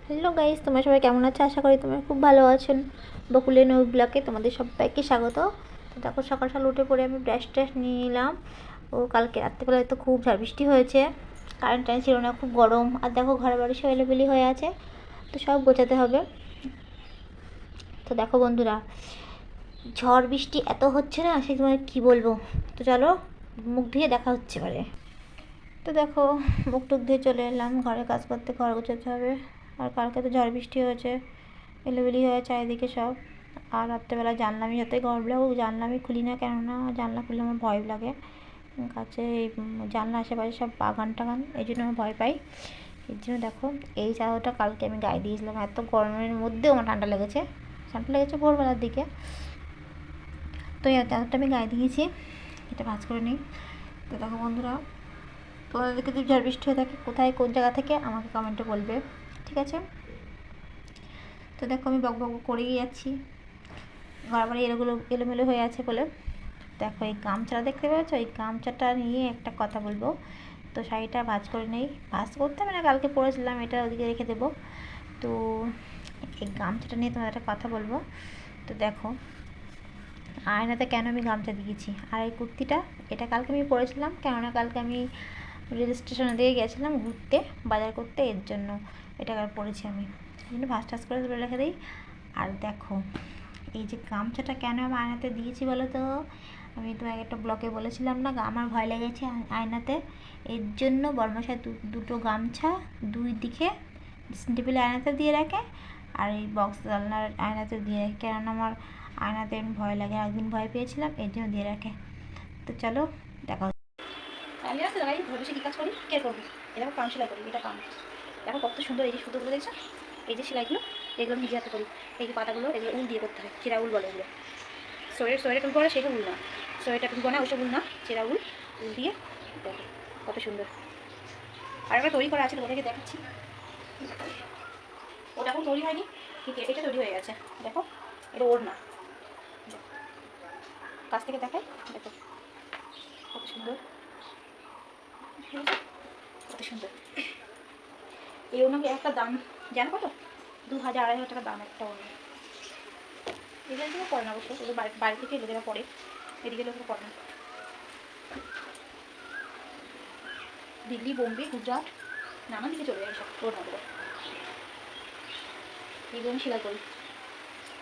Hello guys, তোমরা সবাই কেমন আছো? আশা করি তোমরা খুব ভালো আছেন। বকুলের নৌ ব্লগে তোমাদের সবাইকে স্বাগত। তো দেখো, সকাল সকাল উঠে পড়ে আমি ব্রাশ ট্রাশ নিয়ে নিলাম। ও কালকে রাত্রেবেলায় তো খুব ঝড় বৃষ্টি হয়েছে, কারেন্ট টাইম ছিল না, খুব গরম। আর দেখো, ঘর বাড়ি সব এলোবেলি হয়ে আছে, তো সব গোছাতে হবে। তো দেখো বন্ধুরা, ঝড় বৃষ্টি এত হচ্ছে না, সে তোমার কী বলবো। তো চলো, মুখ ধুয়ে দেখা হচ্ছে পারে। তো দেখো, মুখ টুক ধুয়ে চলে এলাম ঘরে কাজ করতে, ঘর গোছাতে হবে। আর কালকে তো ঝড় বৃষ্টি হয়েছে, এলোবেলি হয়ে চারিদিকে সব। আর রাত্রেবেলা জানলা, আমি যতই গরম লাগুক জানলা আমি খুলি না, কেননা জানলা খুললে আমার ভয় লাগে। কাছে জানলা আশেপাশে সব বাগান টাগান, এই জন্য আমি ভয় পাই। এর জন্য দেখো, এই চাদরটা কালকে আমি গায়ে দিয়েছিলাম, এত গরমের মধ্যেও আমার ঠান্ডা লেগেছে ভোরবেলার দিকে। তো এই চাদরটা আমি গায়ে দিয়েছি, এটা ভাঁজ করে নিই। তো দেখো বন্ধুরা, তোমাদেরকে যদি ঝড় বৃষ্টি হয়ে থাকে কোথায় কোন জায়গা থেকে আমাকে কমেন্টে বলবে, ঠিক আছে? তো দেখো, আমি বক বক করেই যাচ্ছি, ঘরবাড়ি এলোমেলো হয়ে আছে বলে। দেখো, এই গামছাটা দেখতে পাচ্ছ, এই গামছাটা নিয়ে একটা কথা বলবো। তো শাড়িটা ভাঁজ করে নেই, ভাঁজ করতে হবে না, কালকে পরেছিলাম, এটা ওদিকে রেখে দেবো। তো এই গামছাটা নিয়ে তোমার একটা কথা বলবো। তো দেখো, আয়নাতে কেন আমি গামছা দিয়েছি, আর এই কুর্তিটা, এটা কালকে আমি পরেছিলাম, কেননা কালকে আমি রেল স্টেশনে দিয়ে গেছিলাম ঘুরতে, বাজার করতে, এর জন্য এটা পরেছি আমি, এই জন্য ভাঁজ টাজ করে তুলে রেখে দিই। আর দেখো, এই যে গামছাটা কেন আমি আয়নাতে দিয়েছি বলো তো? আমি তো একটা ব্লগে বলেছিলাম না, আমার ভয় লেগেছে আয়নাতে, এর জন্য বর্মশাই দুটো গামছা দুই দিকে ড্রেসিং টেবিলে আয়নাতে দিয়ে রাখে, আর এই বক্স জানলার আয়নাতে দিয়ে রাখে, কেননা আমার আয়নাতে ভয় লাগে, একদিন ভয় পেয়েছিলাম, এর জন্য দিয়ে রাখে। তো চলো দেখা হচ্ছে। আমি আসলে ভাই ভবিষ্যতে কী কাজ করি, কে করবো? এরকম কান সেলাই করি, এটা কান। দেখো কত সুন্দর, এই যে সুতোগুলো দেখছো, এই যে সেলাইগুলো, এগুলো আমি নিজে হাতে করি। এই যে পাতাগুলো, এগুলো উল দিয়ে করতে হয়, চেরা উল বলে এগুলো। সোয়েটার টুল পরে সেটা উল না, সোয়েটার টুল না, ওইসব উল না, চেরা উল, উল দিয়ে দেখো কত সুন্দর। আর একটা তৈরি করা আছে, তোমাদেরকে দেখাচ্ছি। ওটা এখন তৈরি হয়নি, কিন্তু এটা তৈরি হয়ে গেছে। দেখো, এটা ওর না, কাছ থেকে দেখাই, দেখো কত সুন্দর, কত সুন্দর। এই ওনাকে একটা দাম জানো কত? 2000-2500 টাকা দাম একটা ওনা। এগুলো থেকে পড়ে না অবশ্য, ওদের বাড়ি থেকে লোকেরা পড়ে, এদিকে লোকেরা পড়ে না। দিল্লি, বোম্বে, গুজরাট, নানান দিকে চলে যায় সব ওনাগুলো। এগুলো আমি সেলাই করি।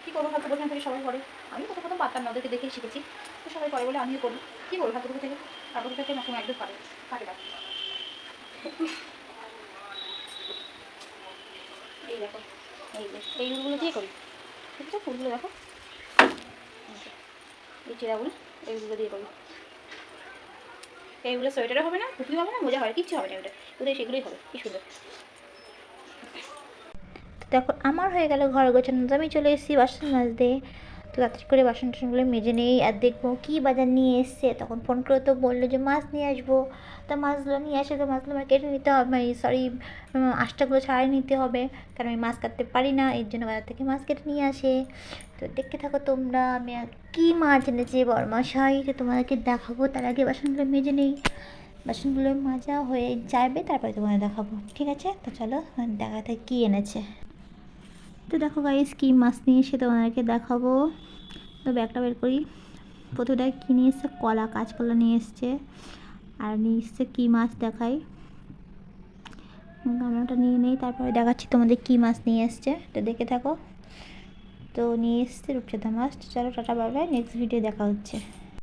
কী করবো, ভাবতে বলছিলাম থেকে সবাই করে, আমি প্রথম পারতাম না, ওদেরকে দেখেই শিখেছি। তো সবাই করে বলে আমিও করি। কী করবো, ভাবতে থেকে তারপর থেকে না কোনো একদম কাটে না। এই দেখো, এই উলগুলো দিয়ে করি, ঠিক আছে? ফুলগুলো দেখো, এই চেরাগুলো এইগুলো দিয়ে করি। এইগুলো সোয়েটারও হবে না, টুপি হবে না, মোজা হবে, কিচ্ছু হবে না, ওটা ওদের সেগুলোই হবে। কি সুন্দর। দেখো, আমার হয়ে গেল ঘর গোছানো, তো আমি চলে এসেছি বাসন মাজতে। তো তাড়াতাড়ি করে বাসন টাসনগুলো মেজে নেই, আর দেখবো কী বাজার নিয়ে এসছে। তখন ফোন করে তো বললো যে মাছ নিয়ে আসবো। তা মাছগুলো নিয়ে আসে, তো মাছগুলো আমার কেটে নিতে হবে, সরি, আঁশটাগুলো ছাড়াই নিতে হবে, কারণ আমি মাছ কাটতে পারি না, এর জন্য বাজার থেকে মাছ কেটে নিয়ে আসে। তো দেখতে থাকো তোমরা, আমি কী মাছ এনেছি বড়মশাই, তো তোমাদেরকে দেখাবো। তার আগে বাসনগুলো মেজে নেই, বাসনগুলো মাজা হয়ে যাবে, তারপরে তোমাদের দেখাবো, ঠিক আছে? তো চলো দেখাতে কী এনেছে। তো দেখো গাইস, কী মাছ নিয়ে এসে তোমাদেরকে দেখাবো। তো ব্যাগটা বের করি, প্রথমটা কী নিয়ে এসছে, কাঁচকলা নিয়ে এসছে। আর নিয়ে এসছে কী মাছ দেখাই, গামলাটা নিয়ে নেই, তারপরে দেখাচ্ছি তোমাদের কী মাছ নিয়ে এসছে, তো দেখে থাকো। তো নিয়ে এসছে রূপচাঁদা মাছ। চলো tata, bye bye, next video দেখা হচ্ছে।